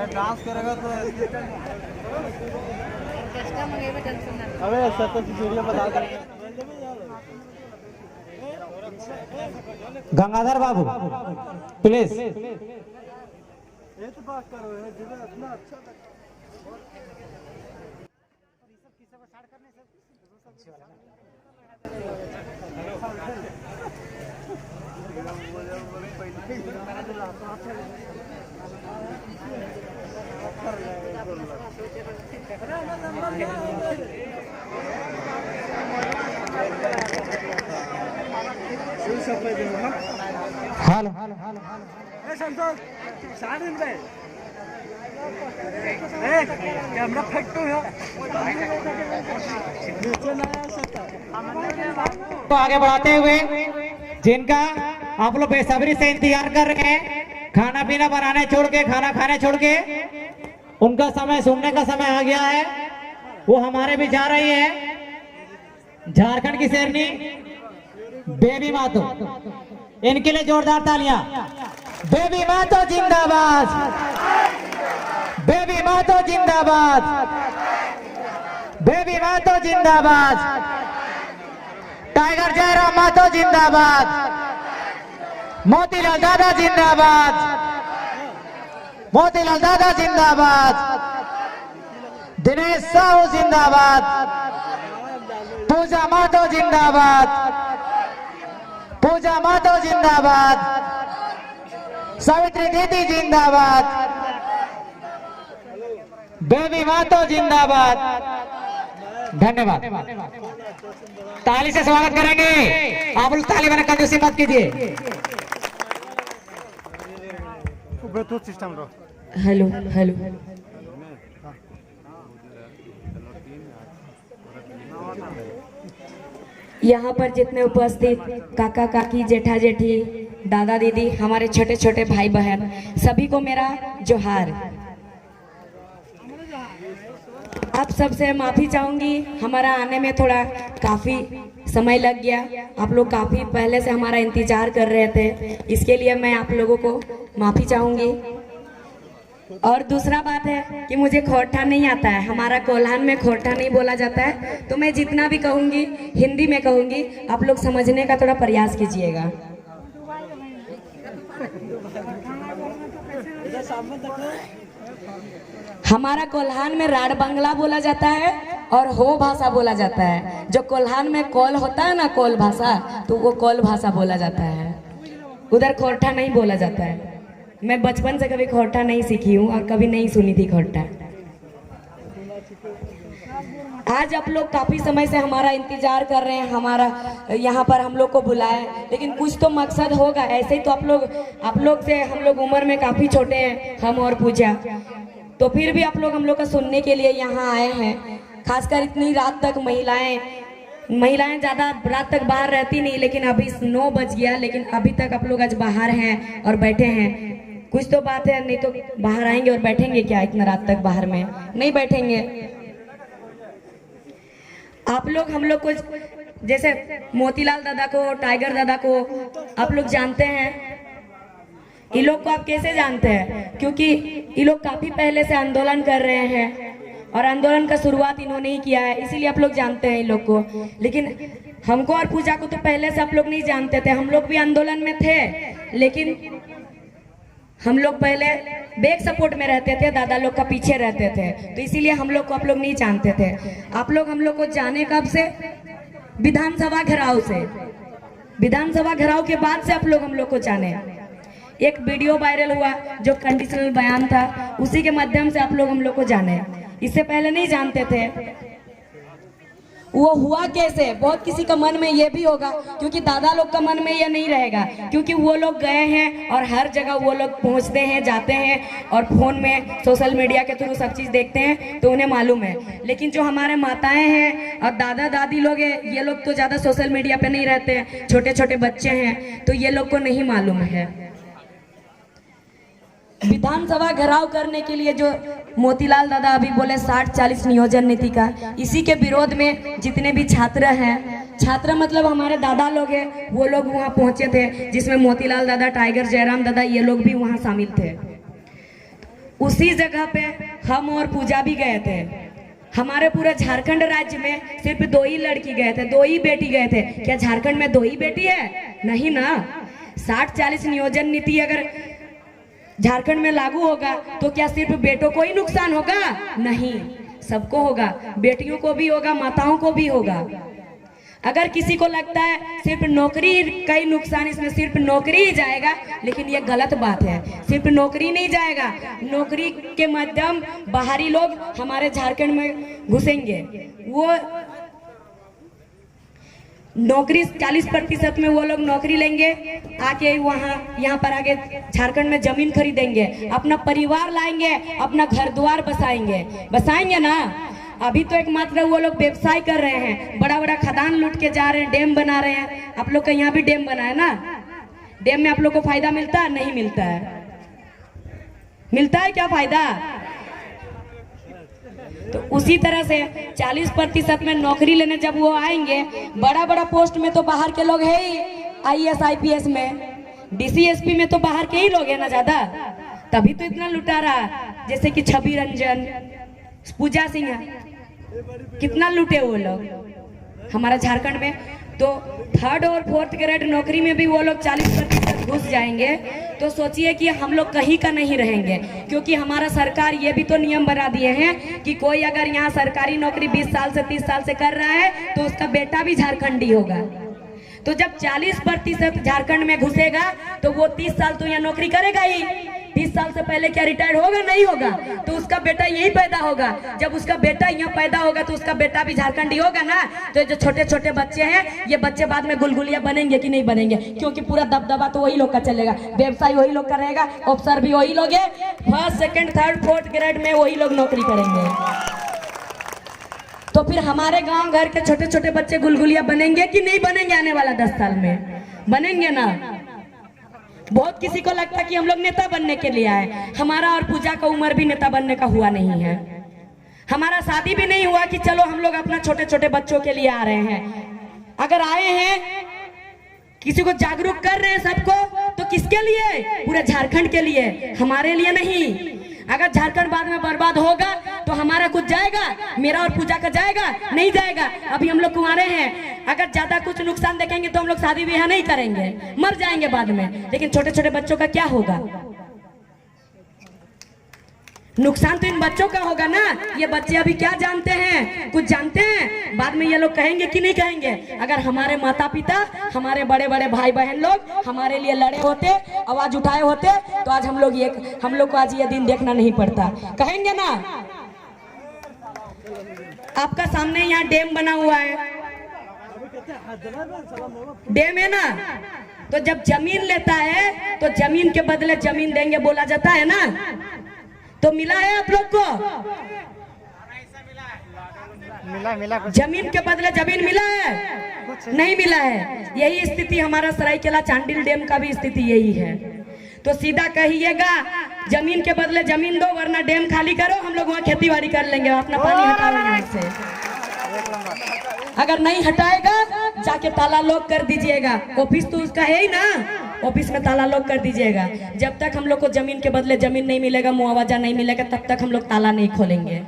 Dance करेगा तो अबे ऐसा तो वीडियो बता दे। गंगाधर बाबू प्लीज। ये तो बात करो है जिधर इतना अच्छा हेलो कैमरा फेंक तो आगे बढ़ाते हुए जिनका आप लोग बेसब्री से इंतजार कर रहे हैं, खाना पीना बनाने छोड़ के, खाना खाने छोड़ के, उनका समय सुनने का समय आ गया है। वो हमारे भी जा रही है, झारखंड की शेरनी बेबी मातो। इनके लिए जोरदार तालियां। बेबी मातो जिंदाबाद, बेबी मातो जिंदाबाद, बेबी मातो जिंदाबाद, टाइगर जयराम मातो जिंदाबाद, मोतीलाल दादा जिंदाबाद, मोतीलाल दादा जिंदाबाद, दिनेश साहू जिंदाबाद, पूजा मातो जिंदाबाद, पूजा मातो जिंदाबाद, सावित्री दीदी जिंदाबाद, बेबी मातो जिंदाबाद। धन्यवाद। ताली से स्वागत करेंगे। आप लोग ताली बना कंजूसी मत कीजिए। ब्लूटूथ सिस्टम रो। Hello hello. यहाँ पर जितने उपस्थित काका काकी, जेठा जेठी, दादा दीदी, हमारे छोटे छोटे भाई बहन, सभी को मेरा जोहार। आप सबसे माफ़ी चाहूँगी, हमारा आने में थोड़ा काफ़ी समय लग गया। आप लोग काफ़ी पहले से हमारा इंतज़ार कर रहे थे, इसके लिए मैं आप लोगों को माफ़ी चाहूँगी। और दूसरा बात है कि मुझे खोरठा नहीं आता है, हमारा कोल्हान में खोरठा नहीं बोला जाता है, तो मैं जितना भी कहूँगी हिंदी में कहूँगी, आप लोग समझने का थोड़ा प्रयास कीजिएगा। हमारा कोल्हान में राड बंगला बोला जाता है और हो भाषा बोला जाता है। जो कोल्हान में कॉल होता है ना, कॉल भाषा, तो वो कॉल भाषा बोला जाता है। उधर खोरठा नहीं बोला जाता है। मैं बचपन से कभी खोरठा नहीं सीखी हूँ और कभी नहीं सुनी थी खोरठा। आज आप लोग काफी समय से हमारा इंतजार कर रहे हैं, हमारा यहाँ पर हम लोग को बुलाए, लेकिन कुछ तो मकसद होगा। ऐसे ही तो आप लोग से हम लोग उम्र में काफी छोटे हैं, हम और पूजा, तो फिर भी आप लोग हम लोग का सुनने के लिए यहाँ आए हैं। खासकर इतनी रात तक महिलाएं ज़्यादा रात तक बाहर रहती नहीं, लेकिन अभी 9 बज गया, लेकिन अभी तक आप लोग आज बाहर हैं और बैठे हैं। कुछ तो बात है, नहीं तो बाहर आएंगे और बैठेंगे क्या इतना रात तक बाहर में? नहीं बैठेंगे। आप लोग हम लोग को, जैसे मोतीलाल दादा को, टाइगर दादा को आप लोग जानते हैं। इन लोग को आप कैसे जानते हैं? क्योंकि ये लोग काफी पहले से आंदोलन कर रहे हैं और आंदोलन का शुरुआत इन्होंने ही किया है, इसीलिए आप लोग जानते हैं इन लोग को। लेकिन हमको और पूजा को तो पहले से आप लोग नहीं जानते थे। हम लोग भी आंदोलन में थे, लेकिन हम लोग पहले बैक सपोर्ट में रहते थे, दादा लोग का पीछे रहते थे, तो इसीलिए हम लोग को आप लोग नहीं जानते थे। आप लोग हम लोग को जाने कब से? विधानसभा घेराव से। विधानसभा घेराव के बाद से आप लोग हम लोग को जाने। एक वीडियो वायरल हुआ जो कंडीशनल बयान था, उसी के माध्यम से आप लोग हम लोग को जाने। इससे पहले नहीं जानते थे। वो हुआ कैसे? बहुत किसी का मन में ये भी होगा, क्योंकि दादा लोग का मन में ये नहीं रहेगा, क्योंकि वो लोग गए हैं और हर जगह वो लोग पहुंचते हैं, जाते हैं और फोन में सोशल मीडिया के थ्रू सब चीज़ देखते हैं, तो उन्हें मालूम है। लेकिन जो हमारे माताएं हैं और दादा दादी लोग हैं, ये लोग तो ज़्यादा सोशल मीडिया पे नहीं रहते हैं, छोटे छोटे बच्चे हैं, तो ये लोग को नहीं मालूम है। विधानसभा घेराव करने के लिए जो मोतीलाल दादा अभी बोले 60-40 नियोजन नीति का, इसी के विरोध में जितने भी छात्र हैं छात्र मतलब हमारे दादा लोग हैं, वो लोग वहाँ पहुंचे थे, जिसमें मोतीलाल दादा, टाइगर जयराम दादा, ये लोग भी वहाँ शामिल थे। उसी जगह पे हम और पूजा भी गए थे। हमारे पूरे झारखंड राज्य में सिर्फ 2 ही लड़की गए थे, 2 ही बेटी गए थे। क्या झारखंड में 2 ही बेटी है? नहीं ना। 60-40 नियोजन नीति अगर झारखंड में लागू होगा तो क्या सिर्फ बेटों को ही नुकसान होगा? नहीं, सबको होगा, बेटियों को भी होगा, माताओं को भी होगा। अगर किसी को लगता है सिर्फ नौकरी का ही नुकसान, इसमें सिर्फ नौकरी ही जाएगा, लेकिन ये गलत बात है। सिर्फ नौकरी नहीं जाएगा, नौकरी के माध्यम बाहरी लोग हमारे झारखंड में घुसेंगे। वो नौकरी 40% में वो लोग नौकरी लेंगे, आके यहाँ पर आके झारखंड में जमीन खरीदेंगे, अपना परिवार लाएंगे, अपना घर द्वार बसाएंगे ना। अभी तो एकमात्र वो लोग व्यवसाय कर रहे हैं, बड़ा बड़ा खदान लूट के जा रहे हैं, डैम बना रहे हैं। आप लोग का यहाँ भी डैम बना है ना, डैम में आप लोग को फायदा मिलता है? नहीं मिलता है। मिलता है क्या फायदा? तो उसी तरह से 40% में नौकरी लेने जब वो आएंगे, बड़ा बड़ा पोस्ट में तो बाहर के लोग है ही, IAS IPS में, DCSP में तो बाहर के ही लोग है ना ज्यादा, तभी तो इतना लुटा रहा। जैसे कि छवि रंजन, पूजा सिंह, कितना लूटे वो लोग हमारा झारखंड में। तो 3rd और 4th ग्रेड नौकरी में भी वो लोग 40% घुस जाएंगे, तो सोचिए कि हम लोग कहीं का नहीं रहेंगे। क्योंकि हमारा सरकार ये भी तो नियम बना दिए हैं कि कोई अगर यहाँ सरकारी नौकरी 20 साल से 30 साल से कर रहा है तो उसका बेटा भी झारखंडी होगा। तो जब 40% झारखंड में घुसेगा तो वो 30 साल तो यहाँ नौकरी करेगा ही। 30 साल से पहले क्या रिटायर होगा? नहीं होगा। तो उसका बेटा यही पैदा होगा। जब उसका बेटा यहाँ पैदा होगा तो उसका बेटा भी झारखंडी होगा ना। तो जो छोटे छोटे बच्चे हैं, ये बच्चे बाद में गुलगुलिया बनेंगे कि नहीं बनेंगे? क्योंकि पूरा दबदबा तो वही लोग का चलेगा, व्यवसाय वही लोग करेगा, अफसर भी वही लोग है, 1st 2nd 3rd 4th grade में वही लोग नौकरी करेंगे। तो फिर हमारे गांव घर के छोटे छोटे बच्चे गुलगुलिया बनेंगे कि नहीं बनेंगे? आने वाला 10 साल में बनेंगे ना। बहुत किसी को लगता है कि हम लोग नेता बनने के लिए आए। हमारा और पूजा का उम्र भी नेता बनने का हुआ नहीं है। हमारा शादी भी नहीं हुआ कि चलो हम लोग अपना छोटे छोटे बच्चों के लिए आ रहे हैं। अगर आए हैं, किसी को जागरूक कर रहे हैं सबको, तो किसके लिए? पूरे झारखंड के लिए, हमारे लिए नहीं। अगर झारखंड बाद में बर्बाद होगा तो हमारा कुछ जाएगा? मेरा और पूजा का जाएगा? नहीं जाएगा। अभी हम लोग कुंवारे हैं, अगर ज्यादा कुछ नुकसान देखेंगे तो हम लोग शादी ब्याह नहीं करेंगे, मर जाएंगे बाद में। लेकिन छोटे छोटे बच्चों का क्या होगा? नुकसान तो इन बच्चों का होगा ना। ये बच्चे अभी क्या जानते हैं? कुछ जानते हैं? बाद में ये लोग कहेंगे कि नहीं कहेंगे? अगर हमारे माता पिता, हमारे बड़े बड़े भाई बहन लोग हमारे लिए लड़े होते, आवाज उठाए होते, तो आज हम लोग को आज ये दिन देखना नहीं पड़ता। कहेंगे ना। आपका सामने यहाँ डैम बना हुआ है, डैम है ना। तो जब जमीन लेता है तो जमीन के बदले जमीन देंगे बोला जाता है ना। तो मिला है आप लोग को? मिला जमीन के बदले जमीन मिला है? नहीं मिला है। यही स्थिति हमारा सरायकेला चांडिल डैम का भी स्थिति यही है। तो सीधा कहिएगा जमीन के बदले जमीन दो, वरना डैम खाली करो, हम लोग वहाँ खेती बाड़ी कर लेंगे, अपना पानी हटाओ यहाँ से। अगर नहीं हटाएगा जाके ताला लॉक कर दीजिएगा। ऑफिस तो उसका है ही ना, ऑफिस में ताला लॉक कर दीजिएगा। जब तक हम लोग को जमीन के बदले जमीन नहीं मिलेगा, मुआवजा नहीं मिलेगा, तब तक हम लोग ताला नहीं खोलेंगे।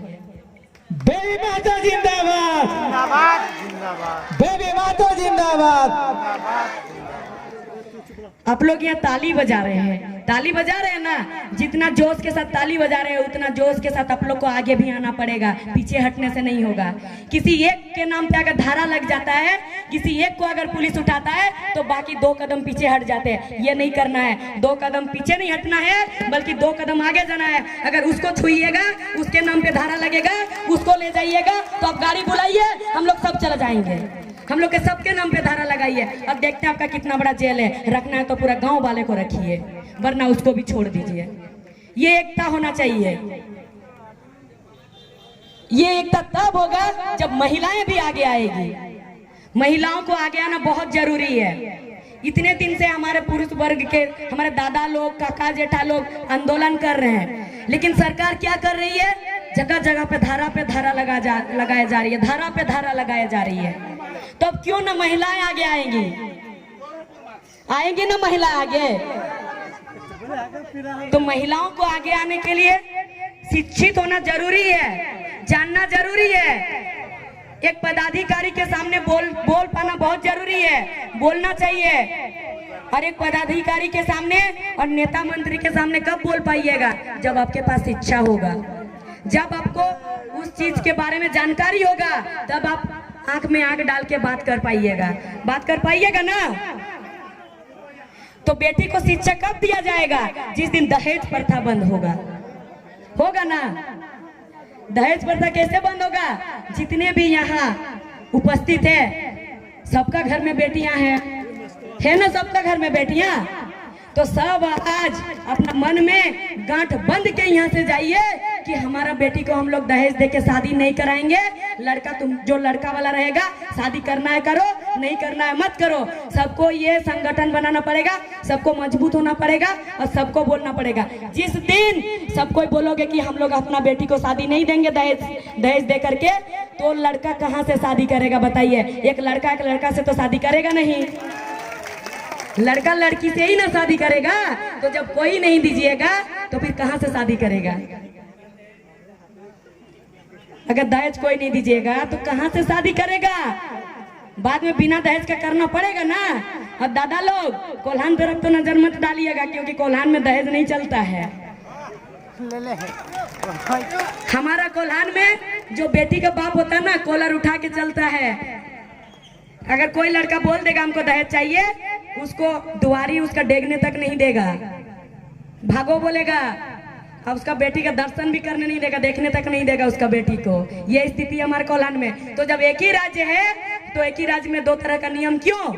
बेबी माता जिंदाबाद, बेबी माता जिंदाबाद। आप लोग यहाँ ताली बजा रहे हैं, ताली बजा रहे हैं ना। जितना जोश के साथ ताली बजा रहे हैं, उतना जोश के साथ आप लोग को आगे भी आना पड़ेगा, पीछे हटने से नहीं होगा। किसी एक के नाम पे अगर धारा लग जाता है, किसी एक को अगर पुलिस उठाता है, तो बाकी 2 कदम पीछे हट जाते हैं। ये नहीं करना है, 2 कदम पीछे नहीं हटना है, बल्कि 2 कदम आगे जाना है। अगर उसको छुइएगा, उसके नाम पे धारा लगेगा, उसको ले जाइएगा, तो आप गाड़ी बुलाइए, हम लोग सब चले जाएंगे। हम लोग के सबके नाम पे धारा लगाइए। अब देखते हैं आपका कितना बड़ा जेल है। रखना है तो पूरा गांव वाले को रखिए, वरना उसको भी छोड़ दीजिए। ये एकता होना चाहिए। ये एकता तब होगा जब महिलाएं भी आगे आएगी। महिलाओं को आगे आना बहुत जरूरी है। इतने दिन से हमारे पुरुष वर्ग के, हमारे दादा लोग, काका जेठा लोग आंदोलन कर रहे हैं, लेकिन सरकार क्या कर रही है? जगह जगह पे धारा लगाया जा रही है, धारा पे धारा लगाया जा रही है। तो अब क्यों ना महिलाएं आगे आएंगी? आएंगी ना महिला आगे? तो महिलाओं को आगे आने के लिए शिक्षित होना जरूरी है, जानना जरूरी है। एक पदाधिकारी के सामने बोल पाना बहुत जरूरी है, बोलना चाहिए। और एक पदाधिकारी के सामने और नेता मंत्री के सामने कब बोल पाइएगा? जब आपके पास इच्छा होगा, जब आपको उस चीज के बारे में जानकारी होगा, तब आप आंख में आंख डाल के बात कर पाइएगा। बात कर पाइएगा ना? तो बेटी को शिक्षा कब दिया जाएगा? जिस दिन दहेज प्रथा बंद होगा। होगा ना? दहेज प्रथा कैसे बंद होगा? जितने भी यहाँ उपस्थित है, सबका घर में बेटियां हैं, है ना? सबका घर में बेटियां। तो सब आज अपना मन में गांठ बंद के यहाँ से जाइए कि हमारा बेटी को हम लोग दहेज देके शादी नहीं कराएंगे। लड़का, तुम जो लड़का वाला रहेगा, शादी करना है करो, नहीं करना है मत करो। सबको ये संगठन बनाना पड़ेगा, सबको मजबूत होना पड़ेगा और सबको बोलना पड़ेगा। जिस दिन सबको बोलोगे कि हम लोग अपना बेटी को शादी नहीं देंगे दहेज दे करके, तो लड़का कहाँ से शादी करेगा बताइए? एक लड़का से तो शादी करेगा नहीं, लड़का लड़की से ही ना शादी करेगा। तो जब कोई नहीं दीजिएगा तो फिर कहां से शादी करेगा? अगर दहेज कोई नहीं दीजिएगा तो कहां से शादी करेगा? बाद में बिना दहेज का करना पड़ेगा ना। और दादा लोग, कोल्हान तरफ तो नजर मत डालिएगा, क्योंकि कोल्हान में दहेज नहीं चलता है। हमारा कोल्हान में जो बेटी का बाप होता है ना, कॉलर उठा के चलता है। अगर कोई लड़का बोल देगा हमको दहेज चाहिए, उसको दुआरी उसका डेगने तक नहीं देगा, भागो बोलेगा। अब उसका बेटी का दर्शन भी करने नहीं देगा, देखने तक नहीं देगा उसका बेटी को। ये स्थिति हमारे कोल्हान में। तो जब एक ही राज्य है, तो एक ही राज्य में दो तरह का नियम क्यों?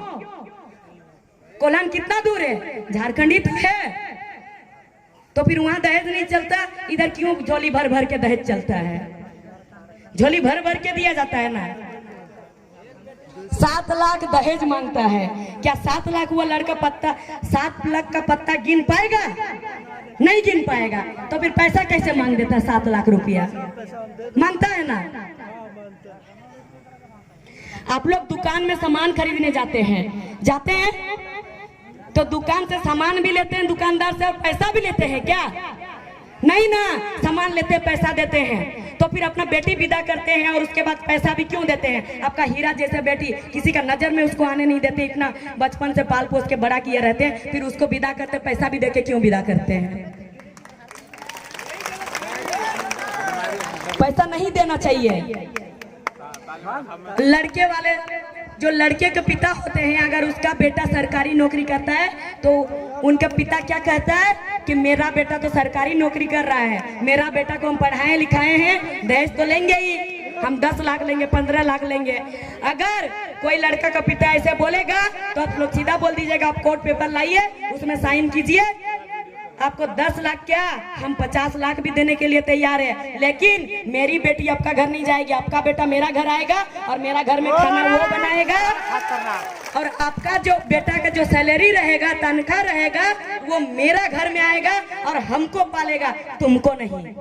कोल्हान कितना दूर है? झारखंड ही तो है। तो फिर वहां दहेज नहीं चलता, इधर क्यों झोली भर भर के दहेज चलता है? झोली भर भर के दिया जाता है ना। 7 लाख दहेज मांगता है। क्या 7 लाख वो लड़का 7 लाख का पत्ता गिन पाएगा? नहीं गिन पाएगा। तो फिर पैसा कैसे मांग देता है? 7 लाख रुपया मांगता है ना। आप लोग दुकान में सामान खरीदने जाते हैं तो दुकान से सामान भी लेते हैं, दुकानदार से, और पैसा भी लेते हैं क्या? नहीं ना, सामान लेते हैं, पैसा देते हैं। तो फिर अपना बेटी विदा करते हैं और उसके बाद पैसा भी क्यों देते हैं? आपका हीरा जैसे बेटी, किसी का नजर में उसको आने नहीं देते, इतना बचपन से पाल पोस के बड़ा किए रहते हैं, फिर उसको विदा करते, पैसा भी देके क्यों विदा करते हैं? पैसा नहीं देना चाहिए। लड़के वाले, जो लड़के के पिता होते हैं, अगर उसका बेटा सरकारी नौकरी करता है तो उनका पिता क्या कहता है कि मेरा बेटा तो सरकारी नौकरी कर रहा है, मेरा बेटा को हम पढ़ाए लिखाए हैं, दहेज तो लेंगे ही, हम 10 लाख लेंगे, 15 लाख लेंगे। अगर कोई लड़का का पिता ऐसे बोलेगा तो आप लोग सीधा बोल दीजिएगा, आप कोर्ट पेपर लाइए, उसमें साइन कीजिए, आपको 10 लाख क्या, हम 50 लाख भी देने के लिए तैयार है, लेकिन मेरी बेटी आपका घर नहीं जाएगी, आपका बेटा मेरा घर आएगा और मेरा घर में खाना वो बनाएगा, और आपका जो बेटा का जो सैलरी रहेगा, तनख्वाह रहेगा, वो मेरा घर में आएगा और हमको पालेगा, तुमको नहीं।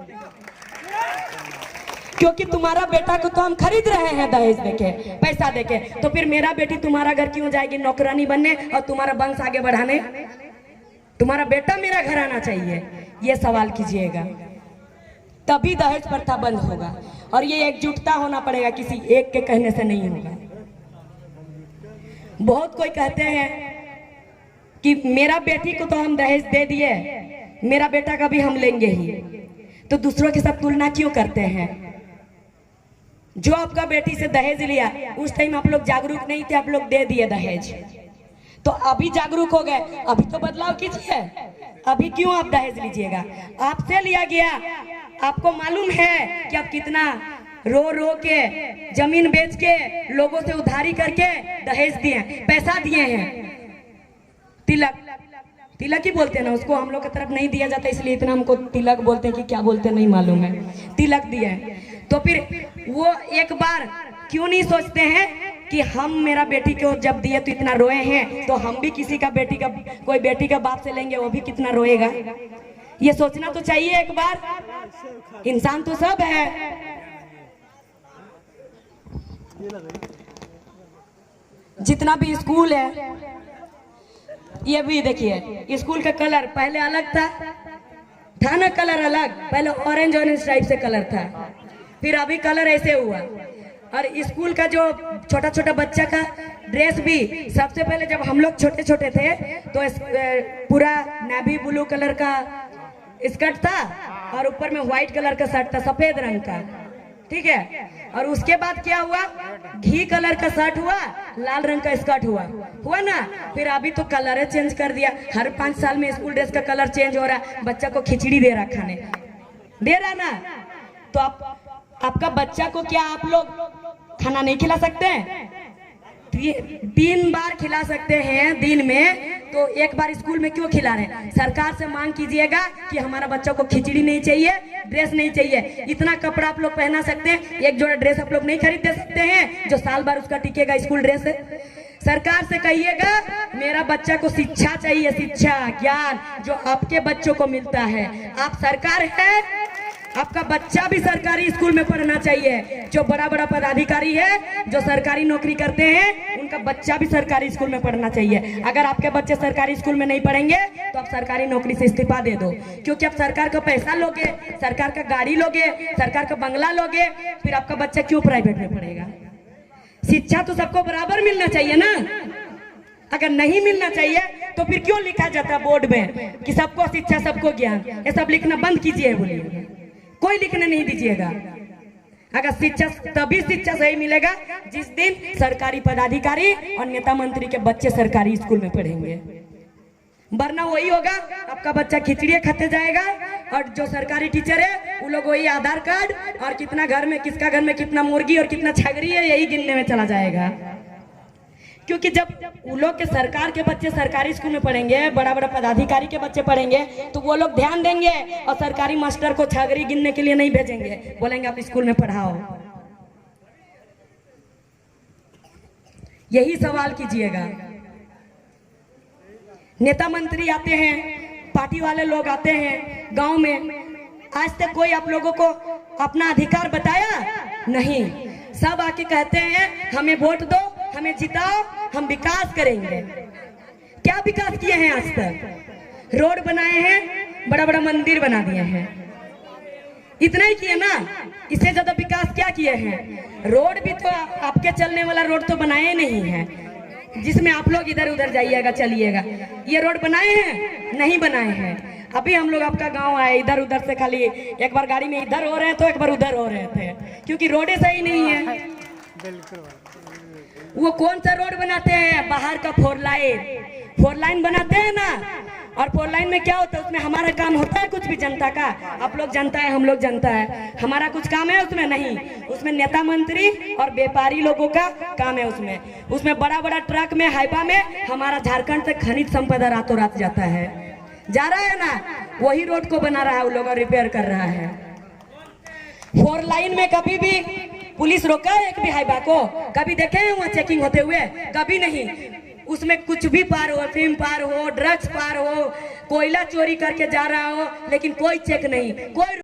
क्योंकि तुम्हारा बेटा को तो हम खरीद रहे हैं दहेज देके, पैसा देके, तो फिर मेरा बेटी तुम्हारा घर क्यों जाएगी नौकरानी बनने और तुम्हारा वंश आगे बढ़ाने? तुम्हारा बेटा मेरा घर आना चाहिए, ये सवाल कीजिएगा, तभी दहेज प्रथा बंद होगा। और ये एकजुटता होना पड़ेगा, किसी एक के कहने से नहीं होगा। बहुत कोई कहते हैं कि मेरा बेटी को तो हम दहेज दे दिए, मेरा बेटा का भी हम लेंगे ही, तो दूसरों के साथ तुलना क्यों करते हैं? जो आपका बेटी से दहेज लिया, उस टाइम आप लोग जागरूक नहीं थे, आप लोग दे दिए दहेज, तो अभी जागरूक हो गए, अभी तो बदलाव कीजिए। अभी क्यों आप दहेज लीजिएगा? आपसे लिया गया, आपको मालूम है कि आप कितना रो रो के, जमीन बेच के, लोगों से उधारी करके दहेज दिए, पैसा दिए हैं। तिलक ही बोलते हैं ना उसको, हम लोग की तरफ नहीं दिया जाता, इसलिए इतना हमको तिलक बोलते हैं कि क्या बोलते हैं नहीं मालूम है, तिलक दिए हैं। तो फिर वो एक बार क्यों नहीं सोचते हैं कि हम मेरा बेटी को जब दिए तो इतना रोए हैं, तो हम भी किसी का बेटी का, कोई बेटी का बाप से लेंगे, वो भी कितना रोएगा? ये सोचना तो चाहिए एक बार। इंसान तो सब है। जितना भी स्कूल है, ये भी देखिए स्कूल का कलर पहले अलग था ना, कलर अलग, पहले ऑरेंज टाइप से कलर था, फिर अभी कलर ऐसे हुआ। और स्कूल का जो छोटा छोटा बच्चा का ड्रेस भी, सबसे पहले जब हम लोग छोटे छोटे थे तो पूरा नेवी ब्लू कलर का स्कर्ट था और ऊपर में व्हाइट कलर का शर्ट था, सफेद रंग का, ठीक है। और उसके बाद क्या हुआ, घी कलर का शर्ट हुआ, लाल रंग का स्कर्ट हुआ ना। फिर अभी तो कलर चेंज कर दिया, हर 5 साल में स्कूल ड्रेस का कलर चेंज हो रहा है। बच्चा को खिचड़ी दे रहा, खाने दे रहा ना, तो आपका बच्चा को क्या आप लोग खाना नहीं खिला सकते हैं? 3 बार खिला सकते हैं दिन में, तो एक बार स्कूल में क्यों खिला रहे हैं? सरकार से मांग कीजिएगा कि हमारा बच्चा को खिचड़ी नहीं चाहिए, ड्रेस नहीं चाहिए। इतना कपड़ा आप लोग पहना सकते हैं, एक जोड़ा ड्रेस आप लोग नहीं खरीद दे सकते हैं जो साल भर उसका टिकेगा स्कूल ड्रेस है? सरकार से कहिएगा मेरा बच्चा को शिक्षा चाहिए, शिक्षा ज्ञान जो आपके बच्चों को मिलता है। आप सरकार है, आपका बच्चा भी सरकारी स्कूल में पढ़ना चाहिए। जो बड़ा बड़ा पदाधिकारी है, जो सरकारी नौकरी करते हैं, उनका बच्चा भी सरकारी स्कूल में पढ़ना चाहिए। अगर आपके बच्चे सरकारी स्कूल में नहीं पढ़ेंगे तो आप सरकारी नौकरी से इस्तीफा दे दो, क्योंकि आप सरकार का पैसा लोगे, सरकार का गाड़ी लोगे, सरकार का बंगला लोगे, फिर आपका बच्चा क्यों प्राइवेट में पढ़ेगा? शिक्षा तो सबको बराबर मिलना चाहिए ना। अगर नहीं मिलना चाहिए तो फिर क्यों लिखा जाता है बोर्ड में कि सबको शिक्षा सबको ज्ञान? ये सब लिखना बंद कीजिए, बोलिए कोई लिखने नहीं दीजिएगा। अगर शिक्षा, तभी शिक्षा सही मिलेगा जिस दिन सरकारी पदाधिकारी और नेता मंत्री के बच्चे सरकारी स्कूल में पढ़ेंगे। वरना वही होगा, आपका बच्चा खिचड़ी खाते जाएगा और जो सरकारी टीचर है वो लोग वही आधार कार्ड और कितना घर में, किसका घर में कितना मुर्गी और कितना छगरी है, यही गिनने में चला जाएगा। क्योंकि जब वो लोग के सरकार के बच्चे सरकारी स्कूल में पढ़ेंगे, बड़ा बड़ा पदाधिकारी के बच्चे पढ़ेंगे, तो वो लोग ध्यान देंगे और सरकारी मास्टर को छागरी गिनने के लिए नहीं भेजेंगे, बोलेंगे आप स्कूल में पढ़ाओ। यही सवाल कीजिएगा। नेता मंत्री आते हैं, पार्टी वाले लोग आते हैं गांव में, आज तक कोई आप लोगों को अपना अधिकार बताया नहीं। सब आके कहते हैं हमें वोट दो, हमें जिताओ, हम विकास करेंगे। क्या विकास किए हैं आज तक? रोड बनाए हैं, बड़ा बड़ा मंदिर बना दिए हैं, इतना ही किए ना। इससे ज्यादा विकास क्या किए हैं? रोड भी तो आपके चलने वाला रोड तो बनाए नहीं है, जिसमें आप लोग इधर उधर जाइएगा चलिएगा। ये रोड बनाए हैं? नहीं बनाए हैं। अभी हम लोग आपका गांव आए, इधर उधर से खाली एक बार गाड़ी में इधर हो रहे थे, एक बार उधर हो रहे थे, क्योंकि रोडे सही नहीं है। वो कौन सा रोड बनाते हैं? बाहर का 4 लाइन बनाते हैं ना। और 4 लाइन में क्या होता है? उसमें हमारा काम होता है कुछ भी जनता का? आप लोग जनता है, हम लोग जनता है, हमारा कुछ काम है उसमें? नहीं। उसमें नेता मंत्री और व्यापारी लोगों का काम है। उसमें बड़ा बड़ा ट्रक में, हाइवा में हमारा झारखंड से खनिज संपदा रातों रात जाता है, जा रहा है ना। वही रोड को बना रहा है वो लोग और रिपेयर कर रहा है। 4 लाइन में कभी भी पुलिस रोका है एक भी हाइवा को? कभी देखे हैं वहाँ चेकिंग होते हुए? कभी नहीं। उसमें कुछ भी पार हो, अफीम पार हो, ड्रग्स पार हो, कोयला चोरी करके जा रहा हो, लेकिन कोई चेक नहीं, कोई